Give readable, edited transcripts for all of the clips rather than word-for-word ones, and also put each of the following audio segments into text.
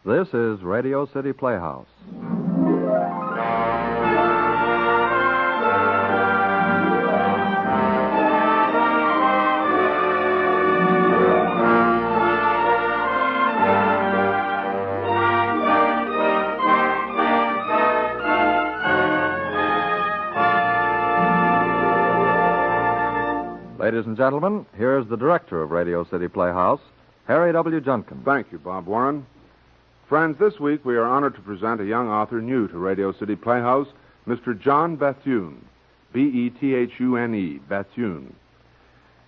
This is Radio City Playhouse. Ladies and gentlemen, here's the director of Radio City Playhouse, Harry W. Junkin. Thank you, Bob Warren. Friends, this week we are honored to present a young author new to Radio City Playhouse, Mr. John Bethune, Bethune, Bethune.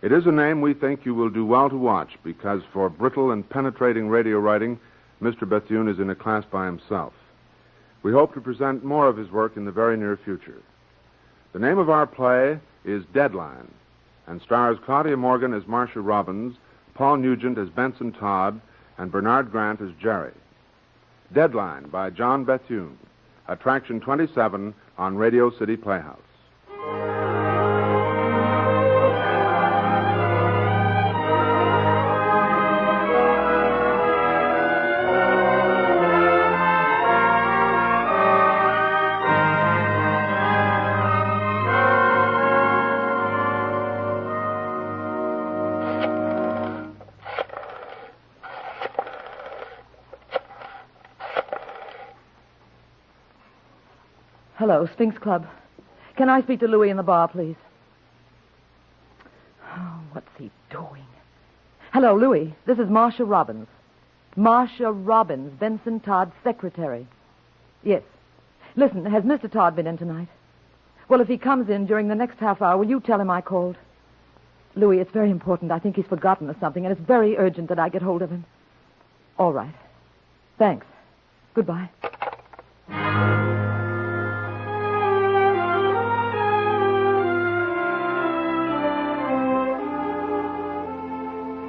It is a name we think you will do well to watch because for brittle and penetrating radio writing, Mr. Bethune is in a class by himself. We hope to present more of his work in the very near future. The name of our play is Deadline, and stars Claudia Morgan as Marcia Robbins, Paul Nugent as Benson Todd, and Bernard Grant as Jerry. Deadline by John Bethune, Attraction 27 on Radio City Playhouse. Hello, Sphinx Club. Can I speak to Louis in the bar, please? Oh, what's he doing? Hello, Louis. This is Marcia Robbins. Marcia Robbins, Benson Todd's secretary. Yes. Listen, has Mr. Todd been in tonight? Well, if he comes in during the next half hour, will you tell him I called? Louis, it's very important. I think he's forgotten or something, and it's very urgent that I get hold of him. All right. Thanks. Goodbye.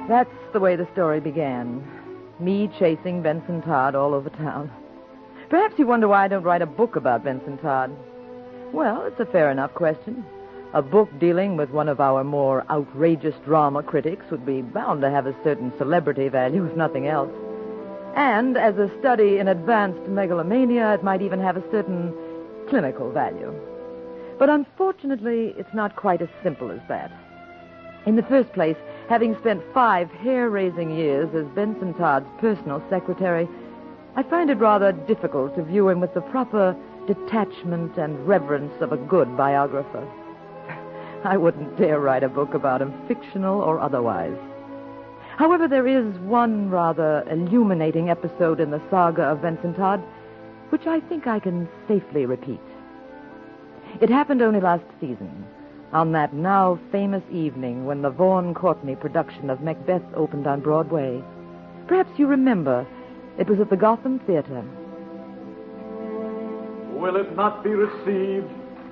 That's the way the story began. Me chasing Benson Todd all over town. Perhaps you wonder why I don't write a book about Benson Todd. Well, it's a fair enough question. A book dealing with one of our more outrageous drama critics would be bound to have a certain celebrity value, if nothing else. And as a study in advanced megalomania, it might even have a certain clinical value. But unfortunately, it's not quite as simple as that. In the first place, having spent 5 hair-raising years as Benson Todd's personal secretary, I find it rather difficult to view him with the proper detachment and reverence of a good biographer. I wouldn't dare write a book about him, fictional or otherwise. However, there is one rather illuminating episode in the saga of Benson Todd, which I think I can safely repeat. It happened only last season, on that now famous evening when the Vaughan Courtney production of Macbeth opened on Broadway. Perhaps you remember, it was at the Gotham Theater. Will it not be received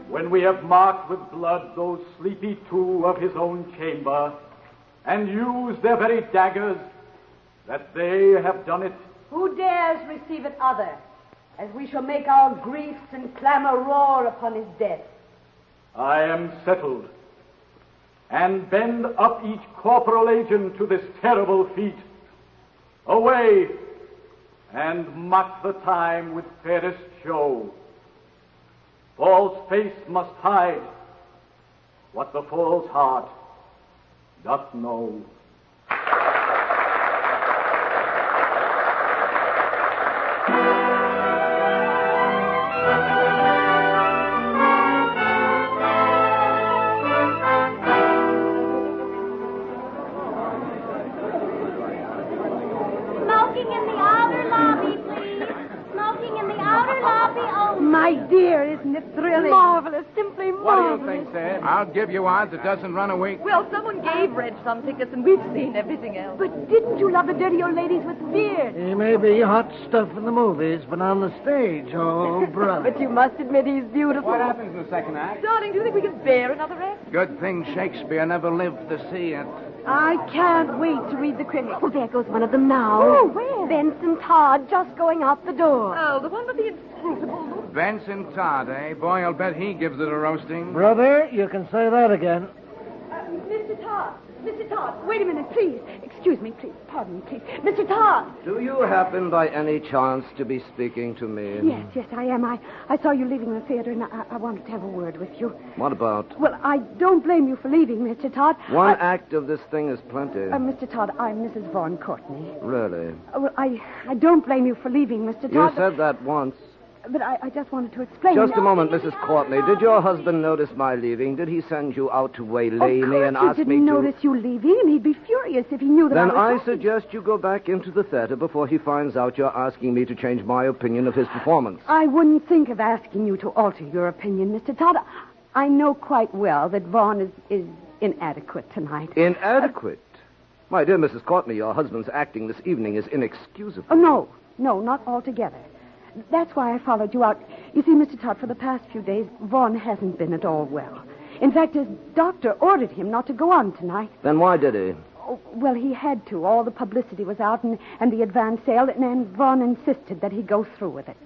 when we have marked with blood those sleepy 2 of his own chamber, and used their very daggers, that they have done it? Who dares receive it other, as we shall make our griefs and clamor roar upon his death? I am settled, and bend up each corporal agent to this terrible feat. Away, and mock the time with fairest show. False face must hide what the false heart doth know. My dear, isn't it thrilling? Marvelous, simply marvelous. What do you think, Sam? I'll give you odds it doesn't run a week. Well, someone gave Reg some tickets, and we've seen everything else. But didn't you love the dirty old ladies with beards? He may be hot stuff in the movies, but on the stage, oh, brother. But you must admit he's beautiful. What happens in the second act? Darling, do you think we can bear another act? Good thing Shakespeare never lived to see it. I can't wait to read the critics. Oh, there goes one of them now. Oh, where? Benson Todd, just going out the door. Oh, the one with the inscrutable look. Benson Todd, eh? Boy, I'll bet he gives it a roasting. Brother, you can say that again. Mr. Todd. Mr. Todd, wait a minute, please. Excuse me, please. Pardon me, please. Mr. Todd! Do you happen by any chance to be speaking to me? Yes, I am. I saw you leaving the theater, and I wanted to have a word with you. What about? Well, I don't blame you for leaving, Mr. Todd. One act of this thing is plenty. Mr. Todd, I'm Mrs. Vaughn Courtney. Really? Well, I don't blame you for leaving, Mr. Todd. You said that once. But I just wanted to explain. Just a moment, Mrs. Courtney. Did your husband notice my leaving? Did he send you out to waylay me and ask me to... Of course he didn't notice you leaving, and he'd be furious if he knew that Then I was... I suggest you go back into the theater before he finds out you're asking me to change my opinion of his performance. I wouldn't think of asking you to alter your opinion, Mr. Todd. I know quite well that Vaughn is inadequate tonight. Inadequate? My dear Mrs. Courtney, your husband's acting this evening is inexcusable. Oh, no, not altogether. That's why I followed you out. You see, Mr. Todd, for the past few days, Vaughn hasn't been at all well. In fact, his doctor ordered him not to go on tonight. Then why did he? Oh, well, he had to. All the publicity was out and the advance sale, and Vaughn insisted that he go through with it.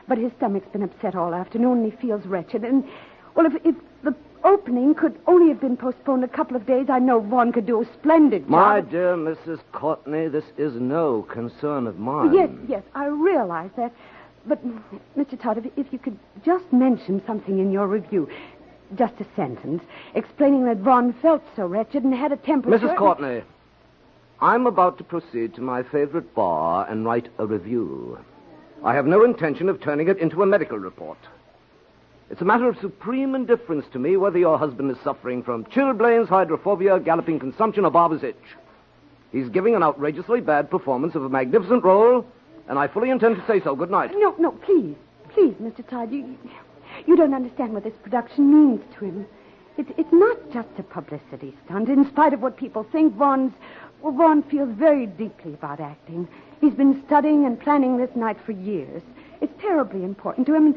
But his stomach's been upset all afternoon, and he feels wretched. And, well, if the opening could only have been postponed a couple of days, I know Vaughn could do a splendid job. My dear Mrs. Courtney, this is no concern of mine. Yes, I realize that. But, Mr. Todd, if you could just mention something in your review, just a sentence, explaining that Vaughn felt so wretched and had a temperature... Mrs. Courtney, I'm about to proceed to my favorite bar and write a review. I have no intention of turning it into a medical report. It's a matter of supreme indifference to me whether your husband is suffering from chilblains, hydrophobia, galloping consumption, or barber's itch. He's giving an outrageously bad performance of a magnificent role, and I fully intend to say so. Good night. No, please, Mr. Todd, you don't understand what this production means to him. It's not just a publicity stunt. In spite of what people think, Vaughn feels very deeply about acting. He's been studying and planning this night for years. It's terribly important to him.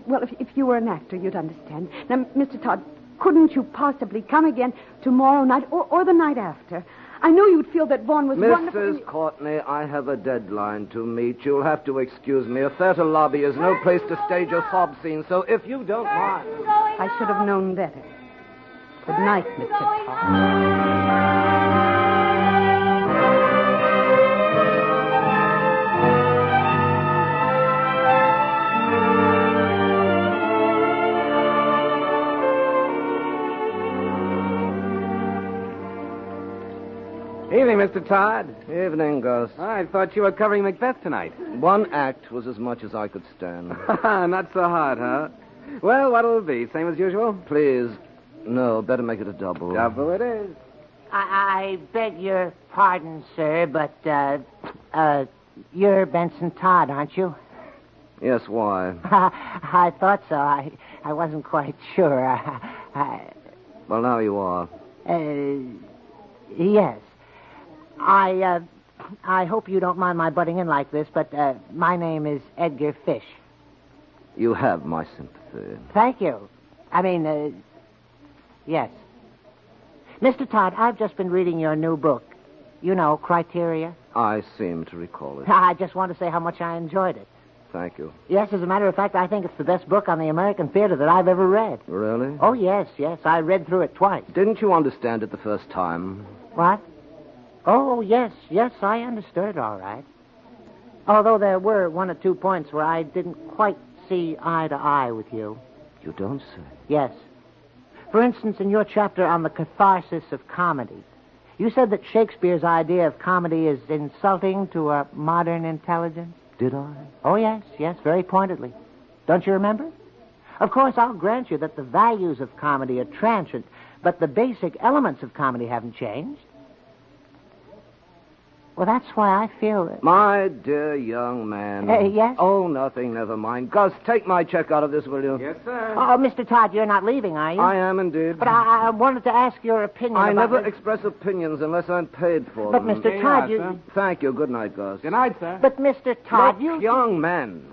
Well, if you were an actor, you'd understand. Now, Mr. Todd, couldn't you possibly come again tomorrow night or the night after? I know you'd feel that Vaughn was wonderful. Mrs. Courtney, I have a deadline to meet. You'll have to excuse me. A theater lobby is no place to stage a sob scene, so if you don't mind... I should have known better. Good night, Mr. Todd. Evening, Mr. Todd. Evening, Gus. I thought you were covering Macbeth tonight. One act was as much as I could stand. Not so hard, huh? Well, what'll it be? Same as usual? Please. No, better make it a double. Double it is. I beg your pardon, sir, but, you're Benson Todd, aren't you? Yes, why? I thought so. I wasn't quite sure. Well, now you are. Yes. I hope you don't mind my butting in like this, but my name is Edgar Fish. You have my sympathy. Thank you. I mean, yes. Mr. Todd, I've just been reading your new book. You know, Criteria. I seem to recall it. I just want to say how much I enjoyed it. Thank you. Yes, as a matter of fact, I think it's the best book on the American theater that I've ever read. Really? Oh, yes. I read through it twice. Didn't you understand it the first time? What? Oh, yes, I understood it all right. Although there were one or two points where I didn't quite see eye to eye with you. You don't say. Yes. For instance, in your chapter on the catharsis of comedy, you said that Shakespeare's idea of comedy is insulting to a modern intelligence. Did I? Oh, yes, very pointedly. Don't you remember? Of course, I'll grant you that the values of comedy are transient, but the basic elements of comedy haven't changed. Well, that's why I feel that... My dear young man. Yes? Oh, nothing, never mind. Gus, take my check out of this, will you? Yes, sir. Oh, Mr. Todd, you're not leaving, are you? I am indeed. But I wanted to ask your opinion I about... never express opinions unless I'm paid for But, them. Mr. Todd, you... sir. Thank you. Good night, Gus. Good night, sir. But, Mr. Todd, Look, young man,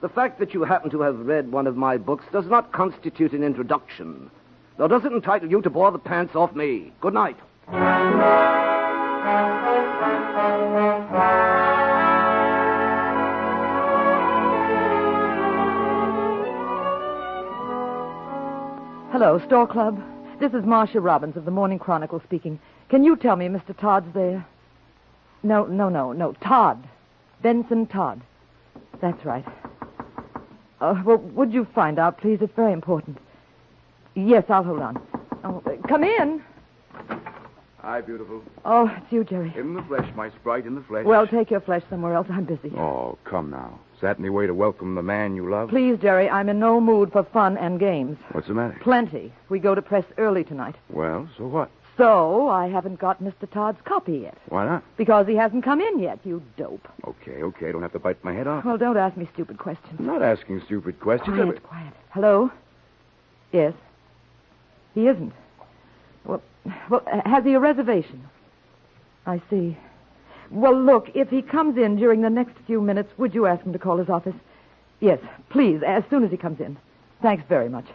the fact that you happen to have read one of my books does not constitute an introduction, nor does it entitle you to bore the pants off me. Good night. Hello, Store Club. This is Marcia Robbins of the Morning Chronicle speaking. Can you tell me Mr. Todd's there? No. Todd. Benson Todd. That's right. Well, would you find out, please? It's very important. Yes, I'll hold on. Oh, come in. Hi, beautiful. Oh, it's you, Jerry. In the flesh, my sprite, in the flesh. Well, take your flesh somewhere else. I'm busy. Oh, come now. Is that any way to welcome the man you love? Please, Jerry, I'm in no mood for fun and games. What's the matter? Plenty. We go to press early tonight. Well, so what? So, I haven't got Mr. Todd's copy yet. Why not? Because he hasn't come in yet, you dope. Okay. Don't have to bite my head off. Well, don't ask me stupid questions. I'm not asking stupid questions. Quiet. Hello? Yes. He isn't. Well, has he a reservation? I see. Well, look, if he comes in during the next few minutes, would you ask him to call his office? Yes, please, as soon as he comes in. Thanks very much.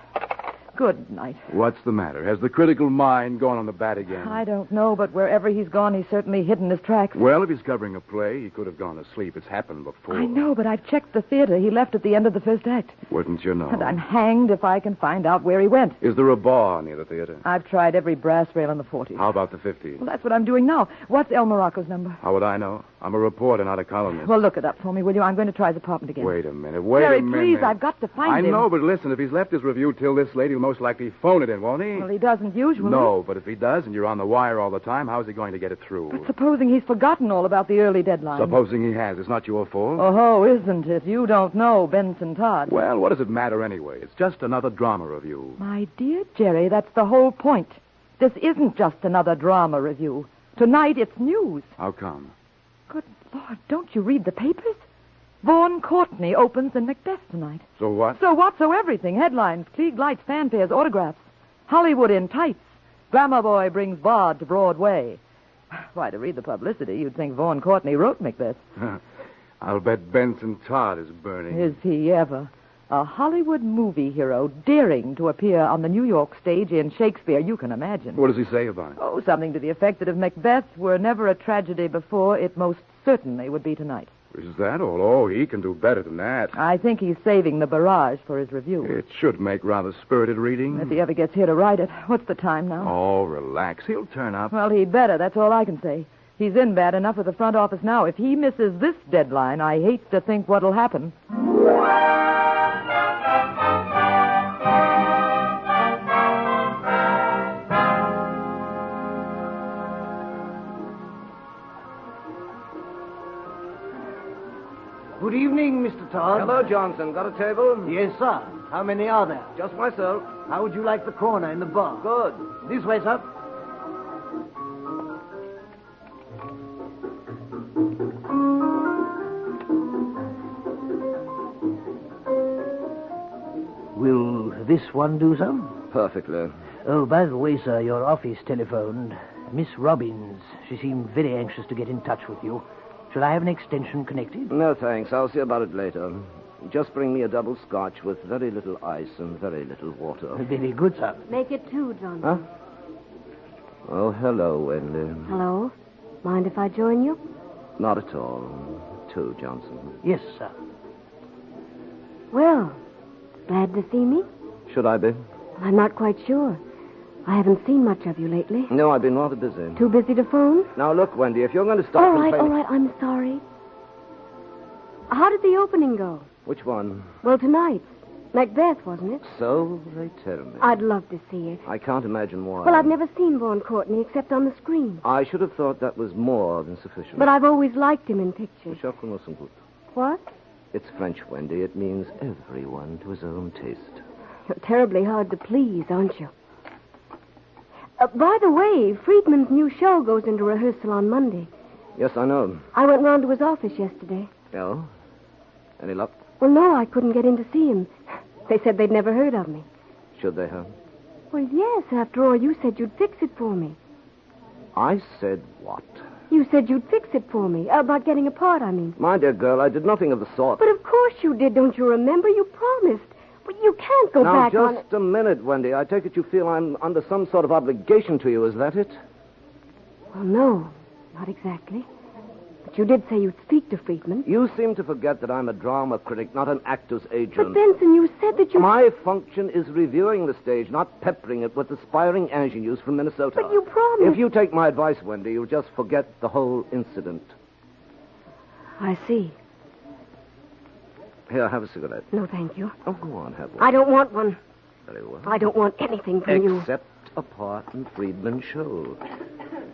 Good night. What's the matter? Has the critical mind gone on the bat again? I don't know, but wherever he's gone, he's certainly hidden his tracks. Well, if he's covering a play, he could have gone to sleep. It's happened before. I know, but I've checked the theater. He left at the end of the first act. Wouldn't you know? And I'm hanged if I can find out where he went. Is there a bar near the theater? I've tried every brass rail in the 40s. How about the 50s? Well, that's what I'm doing now. What's El Morocco's number? How would I know? I'm a reporter, not a columnist. Well, look it up for me, will you? I'm going to try his apartment again. Wait a minute. Jerry, please, I've got to find him. I know, but listen, if he's left his review till this late, he'll most likely phone it in, won't he? Well, he doesn't usually. No, but if he does and you're on the wire all the time, how's he going to get it through? But supposing he's forgotten all about the early deadline. Supposing he has. It's not your fault. Oh, isn't it? You don't know Benson Todd. Well, what does it matter anyway? It's just another drama review. My dear Jerry, that's the whole point. This isn't just another drama review. Tonight it's news. How come? Good Lord, don't you read the papers? Vaughn Courtney opens in Macbeth tonight. So what? So what? So everything. Headlines, Klieg lights, fanfares, autographs. Hollywood in tights. Glamour boy brings Bard to Broadway. Why, to read the publicity, you'd think Vaughn Courtney wrote Macbeth. I'll bet Benson Todd is burning. Is he ever? A Hollywood movie hero daring to appear on the New York stage in Shakespeare, you can imagine. What does he say about it? Oh, something to the effect that if Macbeth were never a tragedy before, it most certainly would be tonight. Is that all? Oh, he can do better than that. I think he's saving the barrage for his review. It should make rather spirited reading. If he ever gets here to write it. What's the time now? Oh, relax. He'll turn up. Well, he'd better. That's all I can say. He's in bad enough with the front office now. If he misses this deadline, I hate to think what'll happen. Good evening, Mr. Todd. Hello, Johnson. Got a table? Yes, sir. How many are there? Just myself. How would you like the corner in the bar? Good. This way, sir. Will this one do, sir? Perfectly. Oh, by the way, sir, your office telephoned. Miss Robbins. She seemed very anxious to get in touch with you. Shall I have an extension connected? No, thanks. I'll see about it later. Just bring me a double scotch with very little ice and very little water. Very good, sir. Make it 2, Johnson. Huh? Oh, hello, Wendy. Hello? Mind if I join you? Not at all. 2, Johnson. Yes, sir. Well, glad to see me? Should I be? I'm not quite sure. I haven't seen much of you lately. No, I've been rather busy. Too busy to phone? Now, look, Wendy, if you're going to stop All right, complaining... I'm sorry. How did the opening go? Which one? Well, tonight's. Macbeth, wasn't it? So they tell me. I'd love to see it. I can't imagine why. Well, I've never seen Vaughn Courtney except on the screen. I should have thought that was more than sufficient. But I've always liked him in pictures. What? It's French, Wendy. It means everyone to his own taste. You're terribly hard to please, aren't you? By the way, Friedman's new show goes into rehearsal on Monday. Yes, I know. I went round to his office yesterday. Oh? Any luck? Well, no, I couldn't get in to see him. They said they'd never heard of me. Should they have? Well, yes, after all, you said you'd fix it for me. I said what? You said you'd fix it for me. About getting a part, I mean. My dear girl, I did nothing of the sort. But of course you did, don't you remember? You promised. But you can't go back on it. Now, just a minute, Wendy. I take it you feel I'm under some sort of obligation to you, is that it? Well, no, not exactly. But But you did say you'd speak to Friedman. You seem to forget that I'm a drama critic, not an actor's agent. But, Benson, you said that you... My function is reviewing the stage, not peppering it with aspiring ingenues from Minnesota. But you promised... If you take my advice, Wendy, you'll just forget the whole incident. I see. Here, have a cigarette. No, thank you. Oh, go on, have one. I don't want one. Very well. I don't want anything from you. Except a part in Friedman's show.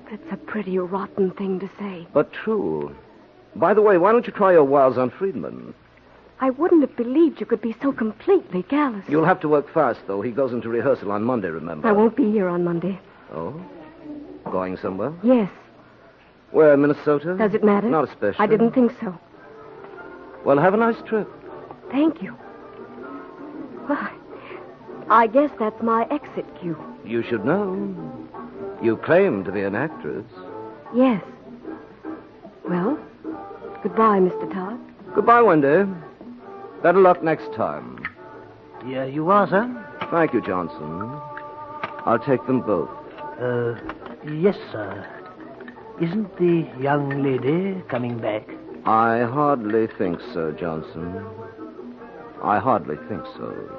That's a pretty rotten thing to say. But true. By the way, why don't you try your wiles on Friedman? I wouldn't have believed you could be so completely callous. You'll have to work fast, though. He goes into rehearsal on Monday, remember? I won't be here on Monday. Oh? Going somewhere? Yes. Where, Minnesota? Does it matter? Not especially. I didn't think so. Well, have a nice trip. Thank you. Well, I guess that's my exit cue. You should know. You claim to be an actress. Yes. Well, goodbye, Mr. Todd. Goodbye, Wendy. Better luck next time. Yeah, you are, sir? Thank you, Johnson. I'll take them both. Yes, sir. Isn't the young lady coming back? I hardly think so, Johnson. I hardly think so.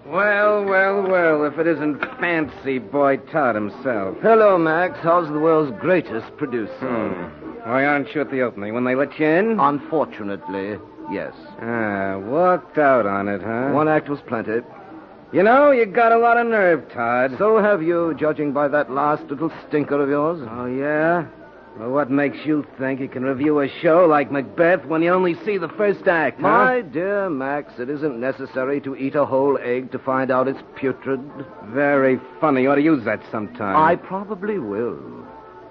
Well, if it isn't Fancy Boy Todd himself. Hello, Max. How's the world's greatest producer? Why aren't you at the opening? When they let you in? Unfortunately, yes. Walked out on it, huh? One act was plenty. You know, you got a lot of nerve, Todd. So have you, judging by that last little stinker of yours. Oh, yeah? Well, what makes you think you can review a show like Macbeth when you only see the first act, huh? My dear Max, it isn't necessary to eat a whole egg to find out it's putrid. Very funny. You ought to use that sometime. I probably will.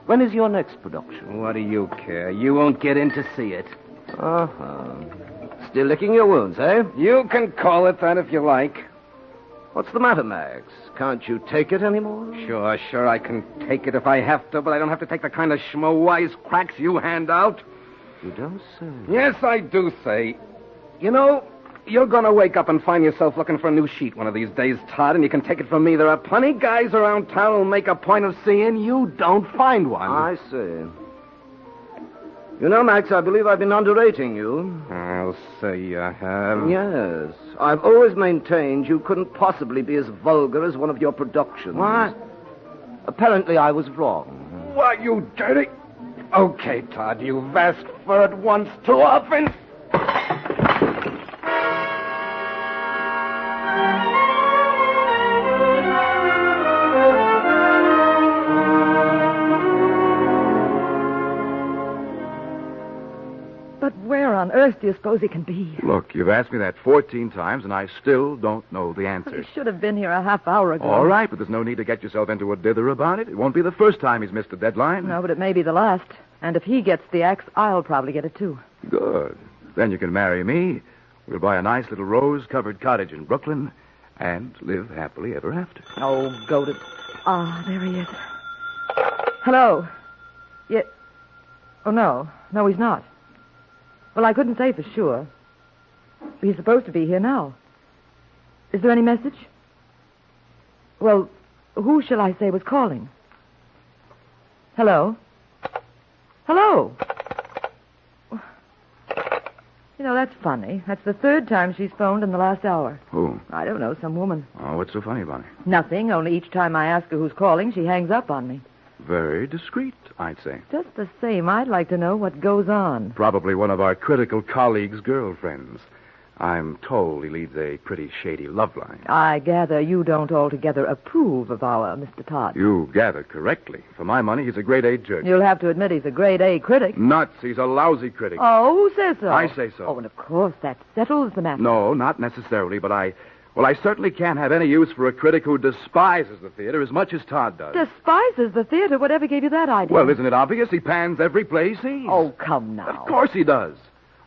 When is your next production? What do you care? You won't get in to see it. Uh-huh. Still licking your wounds, eh? You can call it that if you like. What's the matter, Max? Can't you take it anymore? Sure, I can take it if I have to, but I don't have to take the kind of schmo wisecracks you hand out. You don't say. Yes, I do say. You know, you're going to wake up and find yourself looking for a new sheet one of these days, Todd, and you can take it from me. There are plenty guys around town who'll make a point of seeing you don't find one. I see. You know, Max, I believe I've been underrating you. I'll say you have. Yes. I've always maintained you couldn't possibly be as vulgar as one of your productions. What? Apparently I was wrong. Why, you dirty... Okay, Todd, you've asked for it once too often. But where on earth do you suppose he can be? Look, you've asked me that 14 times, and I still don't know the answer. He should have been here a half hour ago. All right, but there's no need to get yourself into a dither about it. It won't be the first time he's missed a deadline. No, but it may be the last. And if he gets the axe, I'll probably get it, too. Good. Then you can marry me. We'll buy a nice little rose-covered cottage in Brooklyn and live happily ever after. Oh, go to... Ah, there he is. Hello. Yeah. Oh, no. No, he's not. Well, I couldn't say for sure. He's supposed to be here now. Is there any message? Well, who shall I say was calling? Hello? Hello? You know, that's funny. That's the third time she's phoned in the last hour. Who? I don't know, some woman. Oh, what's so funny about it? Nothing, only each time I ask her who's calling, she hangs up on me. Very discreet, I'd say. Just the same, I'd like to know what goes on. Probably one of our critical colleagues' girlfriends. I'm told he leads a pretty shady love line. I gather you don't altogether approve of our Mr. Todd. You gathered correctly. For my money, he's a grade-A jerk. You'll have to admit he's a grade-A critic. Nuts. He's a lousy critic. Oh, who says so? I say so. Oh, and of course, that settles the matter. No, not necessarily, but I certainly can't have any use for a critic who despises the theater as much as Todd does. Despises the theater? Whatever gave you that idea? Well, isn't it obvious? He pans every play he sees. Oh, come now. Of course he does.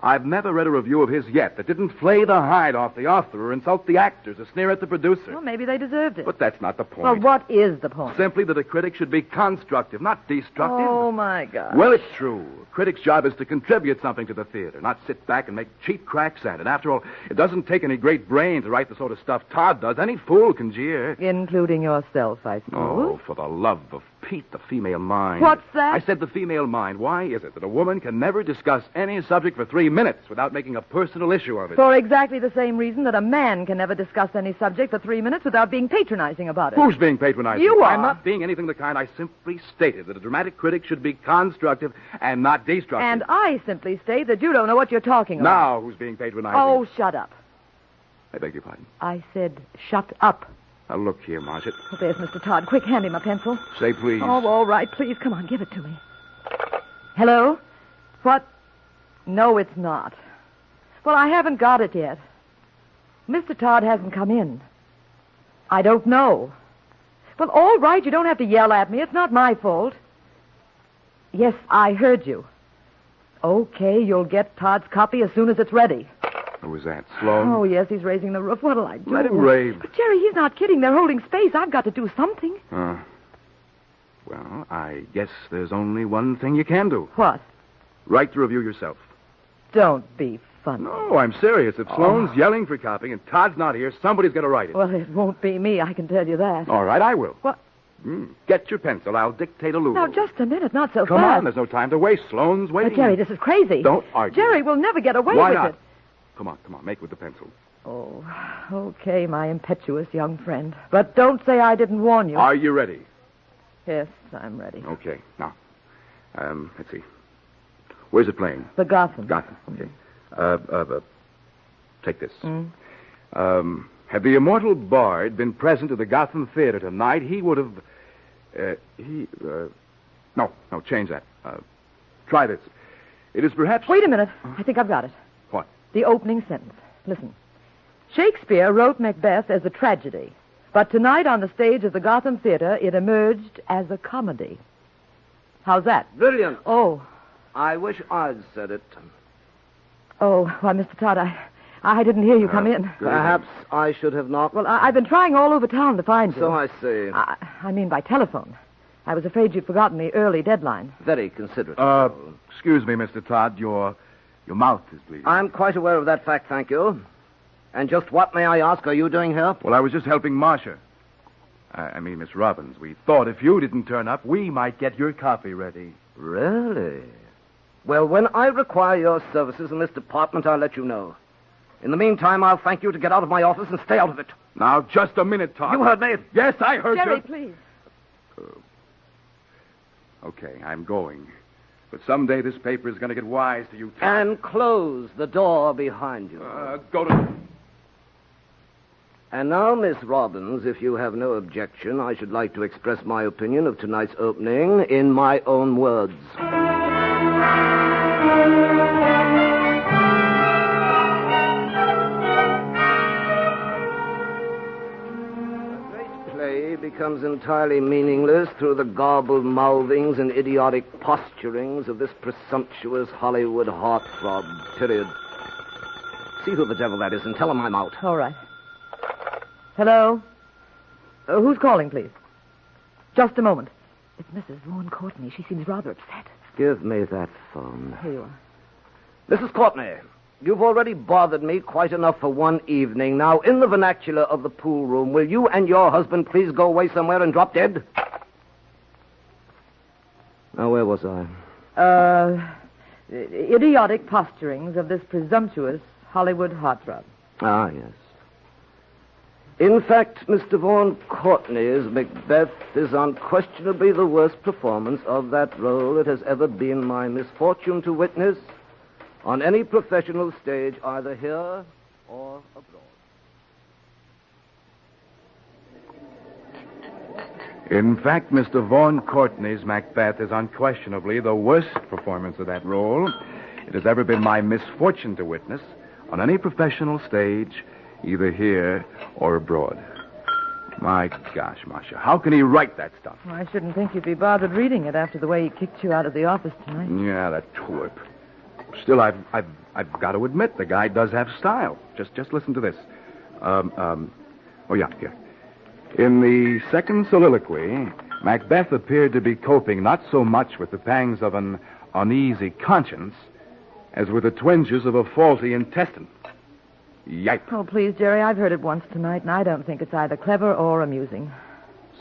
I've never read a review of his yet that didn't flay the hide off the author or insult the actors or sneer at the producer. Well, maybe they deserved it. But that's not the point. Well, what is the point? Simply that a critic should be constructive, not destructive. Oh, my God. Well, it's true. A critic's job is to contribute something to the theater, not sit back and make cheap cracks at it. After all, it doesn't take any great brain to write the sort of stuff Todd does. Any fool can jeer. Including yourself, I suppose. Oh, for the love of Pete, the female mind. What's that? I said the female mind. Why is it that a woman can never discuss any subject for 3 minutes without making a personal issue of it? For exactly the same reason that a man can never discuss any subject for 3 minutes without being patronizing about it. Who's being patronizing? You are. I'm not being anything of the kind. I simply stated that a dramatic critic should be constructive and not destructive. And I simply state that you don't know what you're talking about. Now, who's being patronizing? Oh, shut up. I beg your pardon. I said shut up. Now, look here, Marcia. Oh, there's Mr. Todd. Quick, hand him a pencil. Say please. Oh, all right. Please, come on, give it to me. Hello? What? No, it's not. Well, I haven't got it yet. Mr. Todd hasn't come in. I don't know. Well, all right, you don't have to yell at me. It's not my fault. Yes, I heard you. Okay, you'll get Todd's copy as soon as it's ready. Who was that, Sloan? Oh, yes, he's raising the roof. What'll I do? Let him rave. But, Jerry, he's not kidding. They're holding space. I've got to do something. Well, I guess there's only one thing you can do. What? Write the review yourself. Don't be funny. No, I'm serious. If Sloan's yelling for copy and Todd's not here, somebody's got to write it. Well, it won't be me, I can tell you that. All right, I will. What? Get your pencil. I'll dictate a lulu. Now, just a minute, not so Come fast. on, there's no time to waste. Sloan's waiting. But, Jerry, this is crazy. Don't argue. Jerry, we'll never get away Why with not? it. Come on. Make with the pencil. Oh, okay, my impetuous young friend. But don't say I didn't warn you. Are you ready? Yes, I'm ready. Okay. Now, let's see. Where's it playing? The Gotham. Gotham. Okay. Take this. Had the immortal Bard been present at the Gotham Theater tonight, he would have... No, change that. Try this. It is perhaps... Wait a minute. I think I've got it. What? The opening sentence. Listen. Shakespeare wrote Macbeth as a tragedy, but tonight on the stage of the Gotham Theater, it emerged as a comedy. How's that? Brilliant. Oh. I wish I'd said it. Oh, why, Mr. Todd, I didn't hear you come in. Perhaps I should have not. Well, I've been trying all over town to find you. So I see. I mean by telephone. I was afraid you'd forgotten the early deadline. Very considerate. Excuse me, Mr. Todd. Your mouth is bleeding. I'm quite aware of that fact, thank you. And just what, may I ask, are you doing here? Well, I was just helping Marcia. I mean, Miss Robbins. We thought if you didn't turn up, we might get your copy ready. Really? Well, when I require your services in this department, I'll let you know. In the meantime, I'll thank you to get out of my office and stay out of it. Now, just a minute, Todd. You heard me? Yes, I heard Jerry, you. please. Okay, I'm going. But someday this paper is going to get wise to you, Todd. And close the door behind you. Go to... And now, Miss Robbins, if you have no objection, I should like to express my opinion of tonight's opening in my own words. A great play becomes entirely meaningless through the garbled mouthings and idiotic posturings of this presumptuous Hollywood heartthrob, period. See who the devil that is and tell him I'm out. All right. Hello? Who's calling, please? Just a moment. It's Mrs. Vaughan Courtney. She seems rather upset. Give me that phone. Here you are. Mrs. Courtney, you've already bothered me quite enough for one evening. Now, in the vernacular of the pool room, will you and your husband please go away somewhere and drop dead? Now, where was I? Idiotic posturings of this presumptuous Hollywood heartthrob. Ah, yes. In fact, Mr. Vaughan Courtney's Macbeth is unquestionably the worst performance of that role it has ever been my misfortune to witness on any professional stage, either here or abroad. In fact, Mr. Vaughan Courtney's Macbeth is unquestionably the worst performance of that role it has ever been my misfortune to witness on any professional stage, either here or abroad. My gosh, Marcia, how can he write that stuff? Well, I shouldn't think you'd be bothered reading it after the way he kicked you out of the office tonight. Yeah, that twerp. Still, I've got to admit the guy does have style. Just listen to this. Oh yeah. In the second soliloquy, Macbeth appeared to be coping not so much with the pangs of an uneasy conscience as with the twinges of a faulty intestine. Yikes. Oh, please, Jerry, I've heard it once tonight, and I don't think it's either clever or amusing.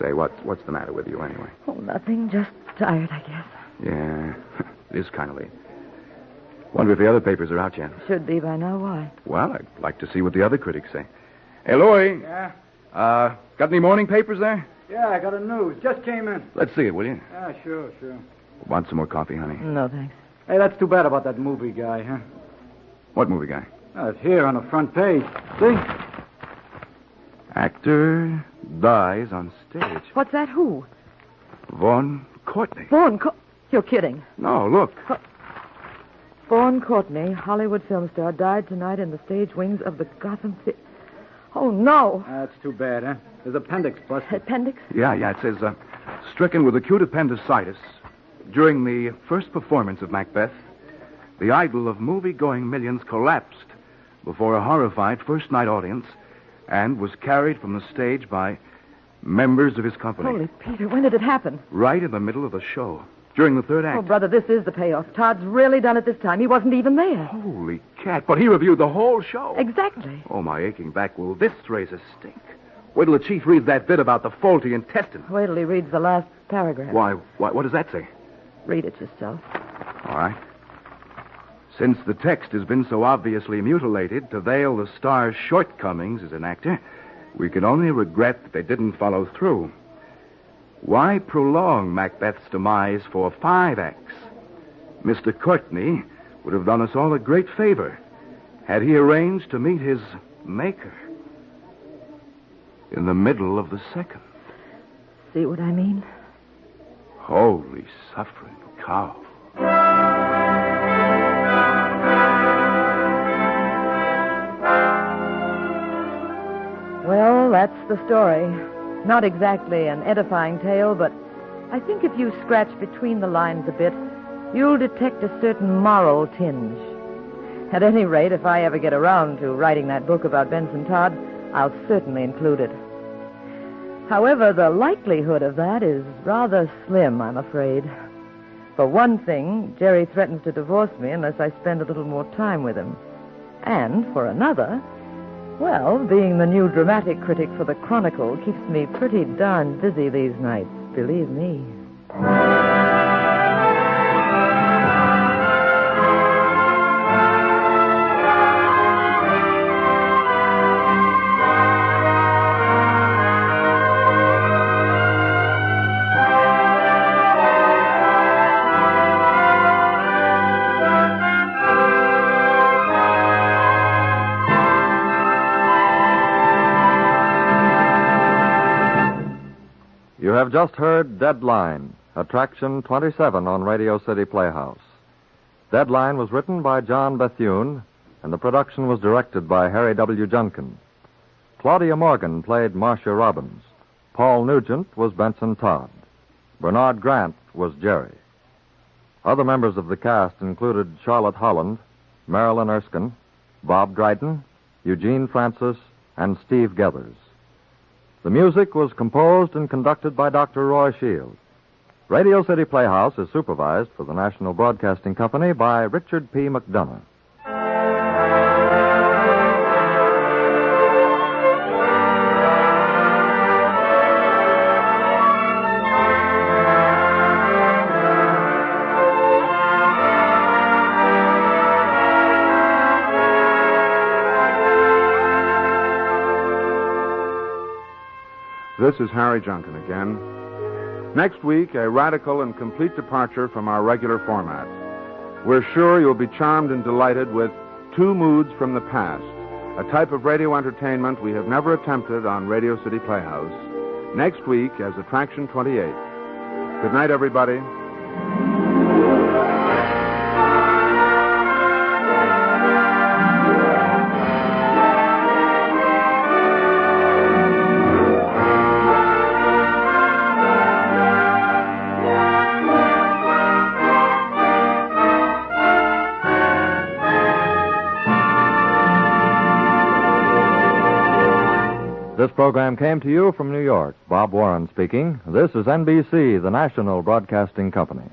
Say, what's the matter with you anyway? Oh, nothing. Just tired, I guess. Yeah, it is kind of late. Wonder if the other papers are out yet. Should be by now. Why? Well, I'd like to see what the other critics say. Hey, Louie. Yeah? Got any morning papers there? Yeah, I got a news. Just came in. Let's see it, will you? Yeah, sure. Want some more coffee, honey? No, thanks. Hey, that's too bad about that movie guy, huh? What movie guy? Oh, it's here on the front page. See? Actor dies on stage. What's that? Who? Vaughn Courtney. You're kidding. No, look. Vaughn Courtney, Hollywood film star, died tonight in the stage wings of the Gotham Theater. Oh, no. That's too bad, huh? His appendix busted. Appendix? Yeah, it says, stricken with acute appendicitis during the first performance of Macbeth, the idol of movie-going millions collapsed before a horrified first-night audience and was carried from the stage by members of his company. Holy Peter, when did it happen? Right in the middle of the show, during the third act. Oh, brother, this is the payoff. Todd's really done it this time. He wasn't even there. Holy cat, but he reviewed the whole show. Exactly. Oh, my aching back, will this raise a stink? Wait till the chief reads that bit about the faulty intestine. Wait till he reads the last paragraph. Why, what does that say? Read it yourself. All right. Since the text has been so obviously mutilated to veil the star's shortcomings as an actor, we can only regret that they didn't follow through. Why prolong Macbeth's demise for 5 acts? Mr. Courtney would have done us all a great favor had he arranged to meet his maker in the middle of the second. See what I mean? Holy suffering cow. Well, that's the story. Not exactly an edifying tale, but I think if you scratch between the lines a bit, you'll detect a certain moral tinge. At any rate, if I ever get around to writing that book about Benson Todd, I'll certainly include it. However, the likelihood of that is rather slim, I'm afraid. For one thing, Jerry threatens to divorce me unless I spend a little more time with him. And for another, well, being the new dramatic critic for the Chronicle keeps me pretty darn busy these nights, believe me. You have just heard Deadline, Attraction 27 on Radio City Playhouse. Deadline was written by John Bethune, and the production was directed by Harry W. Junkin. Claudia Morgan played Marcia Robbins. Paul Nugent was Benson Todd. Bernard Grant was Jerry. Other members of the cast included Charlotte Holland, Marilyn Erskine, Bob Dryden, Eugene Francis, and Steve Gethers. The music was composed and conducted by Dr. Roy Shields. Radio City Playhouse is supervised for the National Broadcasting Company by Richard P. McDonough. This is Harry Junkin again. Next week, a radical and complete departure from our regular format. We're sure you'll be charmed and delighted with Two Moods from the Past, a type of radio entertainment we have never attempted on Radio City Playhouse. Next week as Attraction 28. Good night, everybody. This program came to you from New York. Bob Warren speaking. This is NBC, the national broadcasting company.